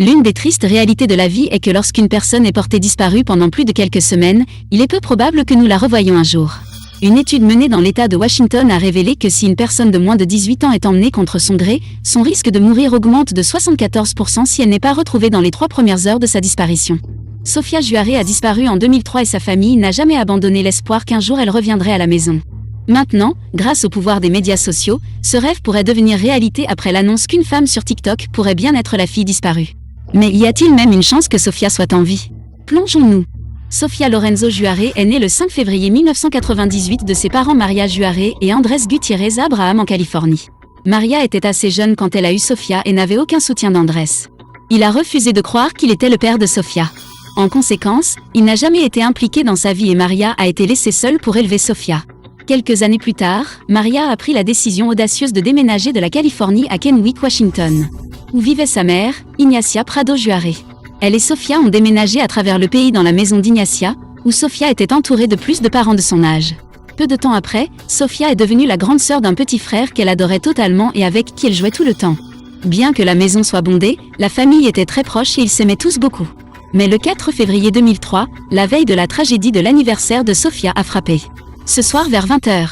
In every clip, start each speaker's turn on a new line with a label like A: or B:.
A: L'une des tristes réalités de la vie est que lorsqu'une personne est portée disparue pendant plus de quelques semaines, il est peu probable que nous la revoyions un jour. Une étude menée dans l'État de Washington a révélé que si une personne de moins de 18 ans est emmenée contre son gré, son risque de mourir augmente de 74% si elle n'est pas retrouvée dans les 3 premières heures de sa disparition. Sofia Juarez a disparu en 2003 et sa famille n'a jamais abandonné l'espoir qu'un jour elle reviendrait à la maison. Maintenant, grâce au pouvoir des médias sociaux, ce rêve pourrait devenir réalité après l'annonce qu'une femme sur TikTok pourrait bien être la fille disparue. Mais y a-t-il même une chance que Sofia soit en vie? Plongeons-nous. Sofia Lorenzo Juarez est née le 5 février 1998 de ses parents Maria Juarez et Andrés Gutiérrez Abraham en Californie. Maria était assez jeune quand elle a eu Sofia et n'avait aucun soutien d'Andrés. Il a refusé de croire qu'il était le père de Sofia. En conséquence, il n'a jamais été impliqué dans sa vie et Maria a été laissée seule pour élever Sofia. Quelques années plus tard, Maria a pris la décision audacieuse de déménager de la Californie à Kennewick, Washington, où vivait sa mère, Ignacia Prado Juarez. Elle et Sofia ont déménagé à travers le pays dans la maison d'Ignacia, où Sofia était entourée de plus de parents de son âge. Peu de temps après, Sofia est devenue la grande sœur d'un petit frère qu'elle adorait totalement et avec qui elle jouait tout le temps. Bien que la maison soit bondée, la famille était très proche et ils s'aimaient tous beaucoup. Mais le 4 février 2003, la veille de la tragédie de l'anniversaire de Sofia a frappé. Ce soir vers 20h.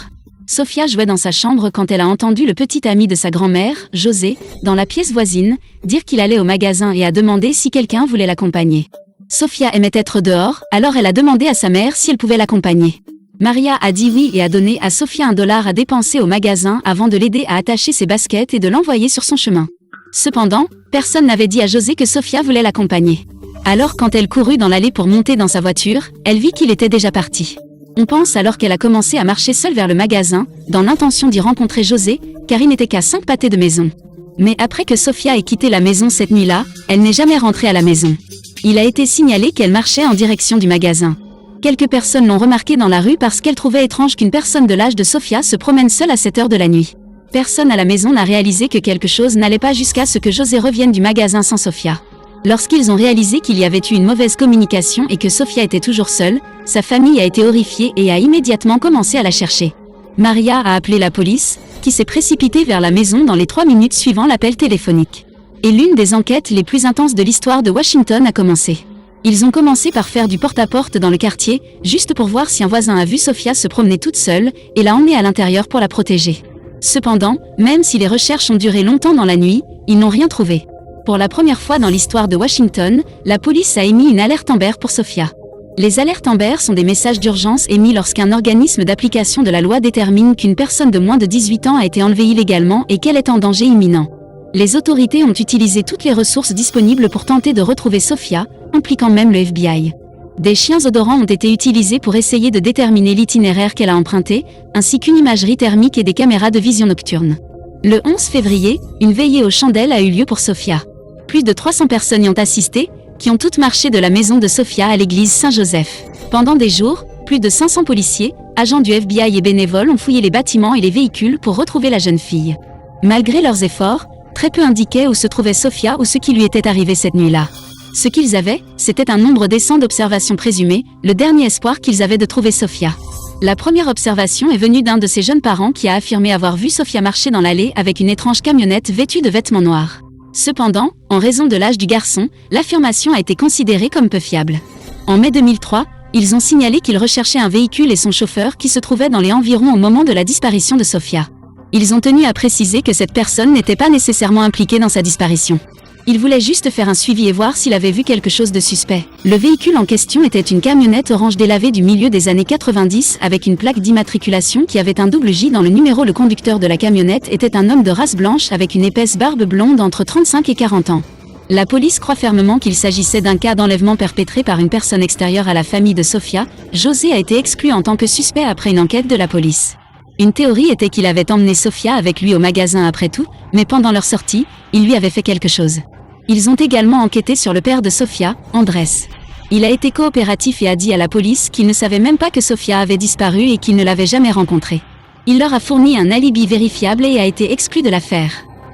A: Sofia jouait dans sa chambre quand elle a entendu le petit ami de sa grand-mère, José, dans la pièce voisine, dire qu'il allait au magasin et a demandé si quelqu'un voulait l'accompagner. Sofia aimait être dehors, alors elle a demandé à sa mère si elle pouvait l'accompagner. Maria a dit oui et a donné à Sofia $1 à dépenser au magasin avant de l'aider à attacher ses baskets et de l'envoyer sur son chemin. Cependant, personne n'avait dit à José que Sofia voulait l'accompagner. Alors quand elle courut dans l'allée pour monter dans sa voiture, elle vit qu'il était déjà parti. On pense alors qu'elle a commencé à marcher seule vers le magasin, dans l'intention d'y rencontrer José, car il n'était qu'à 5 pâtés de maison. Mais après que Sofia ait quitté la maison cette nuit-là, elle n'est jamais rentrée à la maison. Il a été signalé qu'elle marchait en direction du magasin. Quelques personnes l'ont remarqué dans la rue parce qu'elles trouvaient étrange qu'une personne de l'âge de Sofia se promène seule à cette heure de la nuit. Personne à la maison n'a réalisé que quelque chose n'allait pas jusqu'à ce que José revienne du magasin sans Sofia. Lorsqu'ils ont réalisé qu'il y avait eu une mauvaise communication et que Sofia était toujours seule, sa famille a été horrifiée et a immédiatement commencé à la chercher. Maria a appelé la police, qui s'est précipitée vers la maison dans les 3 minutes suivant l'appel téléphonique. Et l'une des enquêtes les plus intenses de l'histoire de Washington a commencé. Ils ont commencé par faire du porte-à-porte dans le quartier, juste pour voir si un voisin a vu Sofia se promener toute seule, et l'a emmenée à l'intérieur pour la protéger. Cependant, même si les recherches ont duré longtemps dans la nuit, ils n'ont rien trouvé. Pour la première fois dans l'histoire de Washington, la police a émis une alerte Amber pour Sofia. Les alertes Amber sont des messages d'urgence émis lorsqu'un organisme d'application de la loi détermine qu'une personne de moins de 18 ans a été enlevée illégalement et qu'elle est en danger imminent. Les autorités ont utilisé toutes les ressources disponibles pour tenter de retrouver Sofia, impliquant même le FBI. Des chiens odorants ont été utilisés pour essayer de déterminer l'itinéraire qu'elle a emprunté, ainsi qu'une imagerie thermique et des caméras de vision nocturne. Le 11 février, une veillée aux chandelles a eu lieu pour Sofia. Plus de 300 personnes y ont assisté, qui ont toutes marché de la maison de Sofia à l'église Saint-Joseph. Pendant des jours, plus de 500 policiers, agents du FBI et bénévoles ont fouillé les bâtiments et les véhicules pour retrouver la jeune fille. Malgré leurs efforts, très peu indiquaient où se trouvait Sofia ou ce qui lui était arrivé cette nuit-là. Ce qu'ils avaient, c'était un nombre décent d'observations présumées, le dernier espoir qu'ils avaient de trouver Sofia. La première observation est venue d'un de ses jeunes parents qui a affirmé avoir vu Sofia marcher dans l'allée avec une étrange camionnette vêtue de vêtements noirs. Cependant, en raison de l'âge du garçon, l'affirmation a été considérée comme peu fiable. En mai 2003, ils ont signalé qu'ils recherchaient un véhicule et son chauffeur qui se trouvaient dans les environs au moment de la disparition de Sofia. Ils ont tenu à préciser que cette personne n'était pas nécessairement impliquée dans sa disparition. Ils voulaient juste faire un suivi et voir s'il avait vu quelque chose de suspect. Le véhicule en question était une camionnette orange délavée du milieu des années 90 avec une plaque d'immatriculation qui avait un double J dans le numéro. Le conducteur de la camionnette était un homme de race blanche avec une épaisse barbe blonde entre 35 et 40 ans. La police croit fermement qu'il s'agissait d'un cas d'enlèvement perpétré par une personne extérieure à la famille de Sofia. José a été exclu en tant que suspect après une enquête de la police. Une théorie était qu'il avait emmené Sofia avec lui au magasin après tout, mais pendant leur sortie, il lui avait fait quelque chose. Ils ont également enquêté sur le père de Sofia, Andrés. Il a été coopératif et a dit à la police qu'il ne savait même pas que Sofia avait disparu et qu'il ne l'avait jamais rencontrée. Il leur a fourni un alibi vérifiable et a été exclu de l'affaire.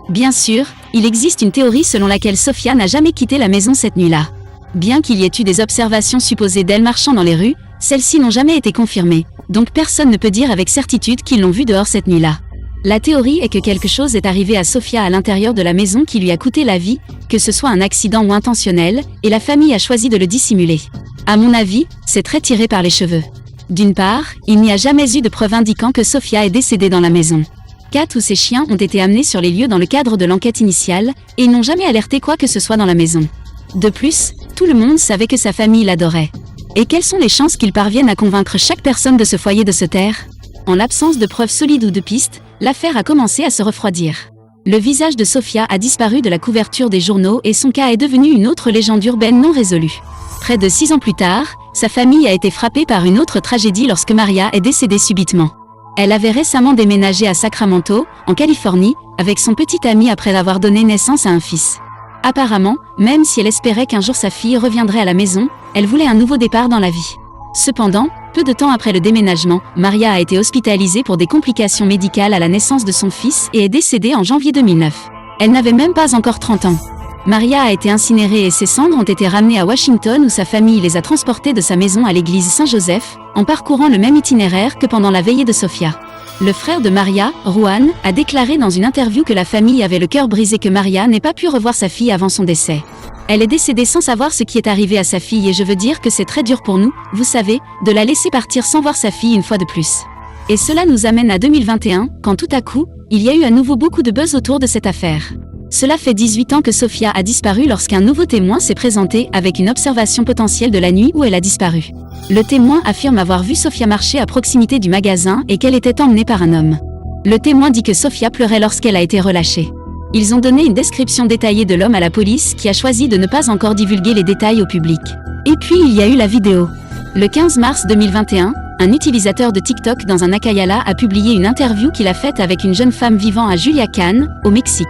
A: Bien sûr, il existe une théorie selon laquelle Sofia n'a jamais quitté la maison cette nuit-là. Bien qu'il y ait eu des observations supposées d'elle marchant dans les rues, celles-ci n'ont jamais été confirmées, donc personne ne peut dire avec certitude qu'ils l'ont vue dehors cette nuit-là. La théorie est que quelque chose est arrivé à Sofia à l'intérieur de la maison qui lui a coûté la vie, que ce soit un accident ou intentionnel, et la famille a choisi de le dissimuler. À mon avis, c'est très tiré par les cheveux. D'une part, il n'y a jamais eu de preuve indiquant que Sofia est décédée dans la maison. Kat ou ses chiens ont été amenés sur les lieux dans le cadre de l'enquête initiale, et ils n'ont jamais alerté quoi que ce soit dans la maison. De plus, tout le monde savait que sa famille l'adorait. Et quelles sont les chances qu'ils parviennent à convaincre chaque personne de ce foyer de se taire ? En l'absence de preuves solides ou de pistes, l'affaire a commencé à se refroidir. Le visage de Sofia a disparu de la couverture des journaux et son cas est devenu une autre légende urbaine non résolue. Près de 6 ans plus tard, sa famille a été frappée par une autre tragédie lorsque Maria est décédée subitement. Elle avait récemment déménagé à Sacramento, en Californie, avec son petit ami après avoir donné naissance à un fils. Apparemment, même si elle espérait qu'un jour sa fille reviendrait à la maison, elle voulait un nouveau départ dans la vie. Cependant, peu de temps après le déménagement, Maria a été hospitalisée pour des complications médicales à la naissance de son fils et est décédée en janvier 2009. Elle n'avait même pas encore 30 ans. Maria a été incinérée et ses cendres ont été ramenées à Washington où sa famille les a transportées de sa maison à l'église Saint-Joseph, en parcourant le même itinéraire que pendant la veillée de Sofia. Le frère de Maria, Juan, a déclaré dans une interview que la famille avait le cœur brisé que Maria n'ait pas pu revoir sa fille avant son décès. Elle est décédée sans savoir ce qui est arrivé à sa fille et je veux dire que c'est très dur pour nous, vous savez, de la laisser partir sans voir sa fille une fois de plus. Et cela nous amène à 2021, quand tout à coup, il y a eu à nouveau beaucoup de buzz autour de cette affaire. Cela fait 18 ans que Sofia a disparu lorsqu'un nouveau témoin s'est présenté avec une observation potentielle de la nuit où elle a disparu. Le témoin affirme avoir vu Sofia marcher à proximité du magasin et qu'elle était emmenée par un homme. Le témoin dit que Sofia pleurait lorsqu'elle a été relâchée. Ils ont donné une description détaillée de l'homme à la police qui a choisi de ne pas encore divulguer les détails au public. Et puis il y a eu la vidéo. Le 15 mars 2021, un utilisateur de TikTok dans un Akayala a publié une interview qu'il a faite avec une jeune femme vivant à Culiacán, au Mexique.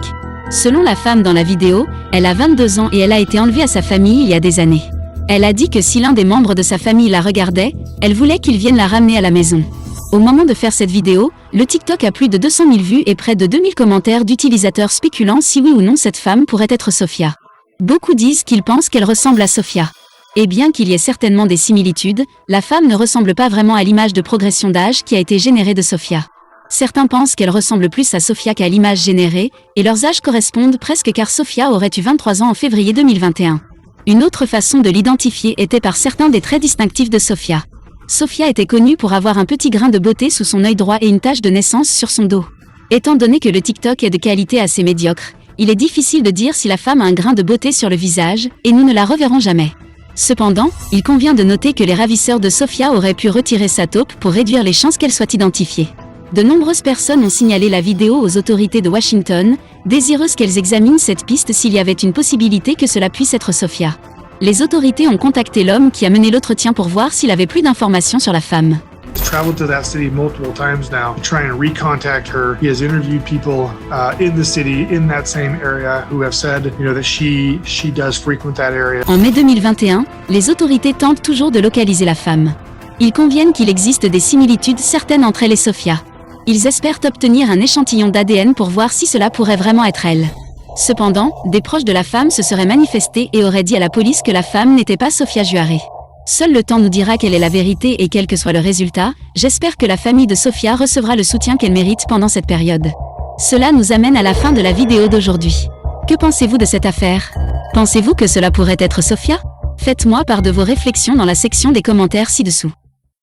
A: Selon la femme dans la vidéo, elle a 22 ans et elle a été enlevée à sa famille il y a des années. Elle a dit que si l'un des membres de sa famille la regardait, elle voulait qu'il vienne la ramener à la maison. Au moment de faire cette vidéo, le TikTok a plus de 200 000 vues et près de 2000 commentaires d'utilisateurs spéculant si oui ou non cette femme pourrait être Sofia. Beaucoup disent qu'ils pensent qu'elle ressemble à Sofia. Et bien qu'il y ait certainement des similitudes, la femme ne ressemble pas vraiment à l'image de progression d'âge qui a été générée de Sofia. Certains pensent qu'elle ressemble plus à Sofia qu'à l'image générée, et leurs âges correspondent presque car Sofia aurait eu 23 ans en février 2021. Une autre façon de l'identifier était par certains des traits distinctifs de Sofia. Sofia était connue pour avoir un petit grain de beauté sous son œil droit et une tache de naissance sur son dos. Étant donné que le TikTok est de qualité assez médiocre, il est difficile de dire si la femme a un grain de beauté sur le visage, et nous ne la reverrons jamais. Cependant, il convient de noter que les ravisseurs de Sofia auraient pu retirer sa taupe pour réduire les chances qu'elle soit identifiée. De nombreuses personnes ont signalé la vidéo aux autorités de Washington, désireuses qu'elles examinent cette piste s'il y avait une possibilité que cela puisse être Sofia. Les autorités ont contacté l'homme qui a mené l'entretien pour voir s'il avait plus d'informations sur la femme.
B: Traveled to that city multiple times now to try and recontact her. He has interviewed people in the city, in that same area, who have said, that she does frequent that area.
A: En mai 2021, les autorités tentent toujours de localiser la femme. Ils conviennent qu'il existe des similitudes certaines entre elle et Sofia. Ils espèrent obtenir un échantillon d'ADN pour voir si cela pourrait vraiment être elle. Cependant, des proches de la femme se seraient manifestés et auraient dit à la police que la femme n'était pas Sofia Juarez. Seul le temps nous dira quelle est la vérité et quel que soit le résultat, j'espère que la famille de Sofia recevra le soutien qu'elle mérite pendant cette période. Cela nous amène à la fin de la vidéo d'aujourd'hui. Que pensez-vous de cette affaire ? Pensez-vous que cela pourrait être Sofia ? Faites-moi part de vos réflexions dans la section des commentaires ci-dessous.